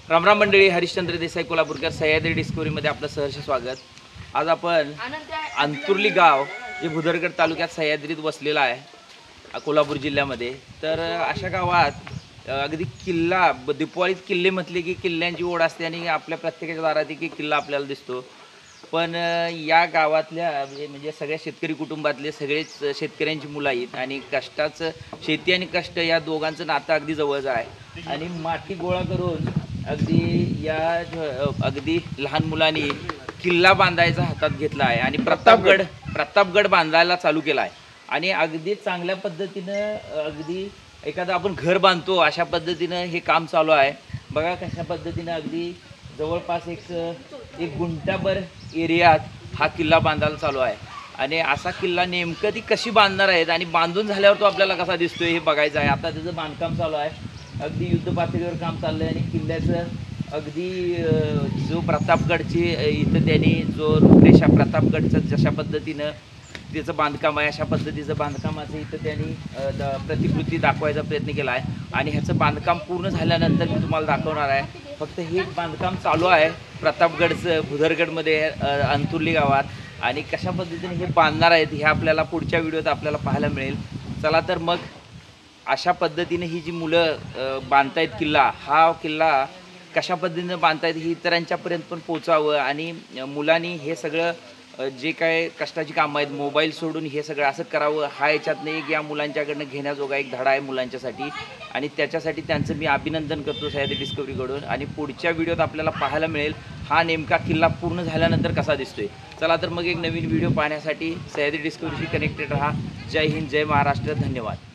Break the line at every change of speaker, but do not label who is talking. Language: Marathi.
रामराम मंडळी, हरिश्चंद्र देसाई कोल्हापूरकर सह्याद्री डिस्कवरीमध्ये आपलं सहर्ष स्वागत। आज आपण अंतुर्ली गाव जे भुदरगड तालुक्यात सह्याद्रीत वसलेलं आहे कोल्हापूर जिल्ह्यामध्ये। तर अशा गावात अगदी किल्ला दिपवाळीत किल्ले म्हटले की किल्ल्यांची ओढ असते आणि आपल्या प्रत्येकाच्या दारात एक किल्ला आपल्याला दिसतो। पण या गावातल्या म्हणजे सगळ्या शेतकरी कुटुंबातले सगळेच शेतकऱ्यांची मुलं आहेत आणि कष्टाचं शेती आणि कष्ट या दोघांचं नातं अगदी जवळचं आहे। आणि माती गोळा करून अगदी लहान मुलांनी किल्ला बांधायचा हातात घेतला आहे आणि प्रतापगड बांधायला चालू केला आहे। आणि अगदी चांगल्या पद्धतीनं अगदी एखादं आपण घर बांधतो अशा पद्धतीनं हे काम चालू आहे। बघा कशा पद्धतीनं अगदी जवळपास एक गुंठाभर एरियात हा किल्ला बांधायला चालू आहे। आणि असा किल्ला नेमकं ती कशी बांधणार आहेत आणि बांधून झाल्यावर तो आपल्याला कसा दिसतोय हे बघायचं आहे। आता त्याचं बांधकाम चालू आहे, अगदी युद्ध पातळीवर काम चाललं आहे। आणि किल्ल्याचं अगदी जो प्रतापगडची इथं त्यांनी जो रूपरेषा प्रतापगडचं जशा पद्धतीनं त्याचं बांधकाम आहे अशा पद्धतीचं बांधकामाचं इथं त्यांनी प्रतिकृती दाखवायचा प्रयत्न केला आहे। आणि ह्याचं बांधकाम पूर्ण झाल्यानंतर मी तुम्हाला दाखवणार आहे। फक्त हे बांधकाम चालू आहे प्रतापगडचं भुदरगडमध्ये अंतुर्ली गावात। आणि कशा पद्धतीने हे बांधणार आहेत हे आपल्याला पुढच्या व्हिडिओत आपल्याला पाहायला मिळेल। चला तर मग अशा पद्धतीने ही जी मुलं बांधतायत किल्ला, हा किल्ला कशा पद्धतीनं बांधतायत हे इतरांच्यापर्यंत पण पोचावं आणि मुलांनी हे सगळं जे काय कष्टाची कामं आहेत मोबाईल सोडून हे सगळं असं करावं, हा याच्यातनं एक या मुलांच्याकडनं घेण्याजोगा एक धडा आहे मुलांच्यासाठी। आणि त्याच्यासाठी त्यांचं मी अभिनंदन करतो सह्याद्री डिस्कवरीकडून। आणि पुढच्या व्हिडिओत आपल्याला पाहायला मिळेल हा नेमका किल्ला पूर्ण झाल्यानंतर कसा दिसतोय। चला तर मग एक नवीन व्हिडिओ पाहण्यासाठी सह्याद्री डिस्कवरीशी कनेक्टेड रहा। जय हिंद, जय महाराष्ट्र, धन्यवाद।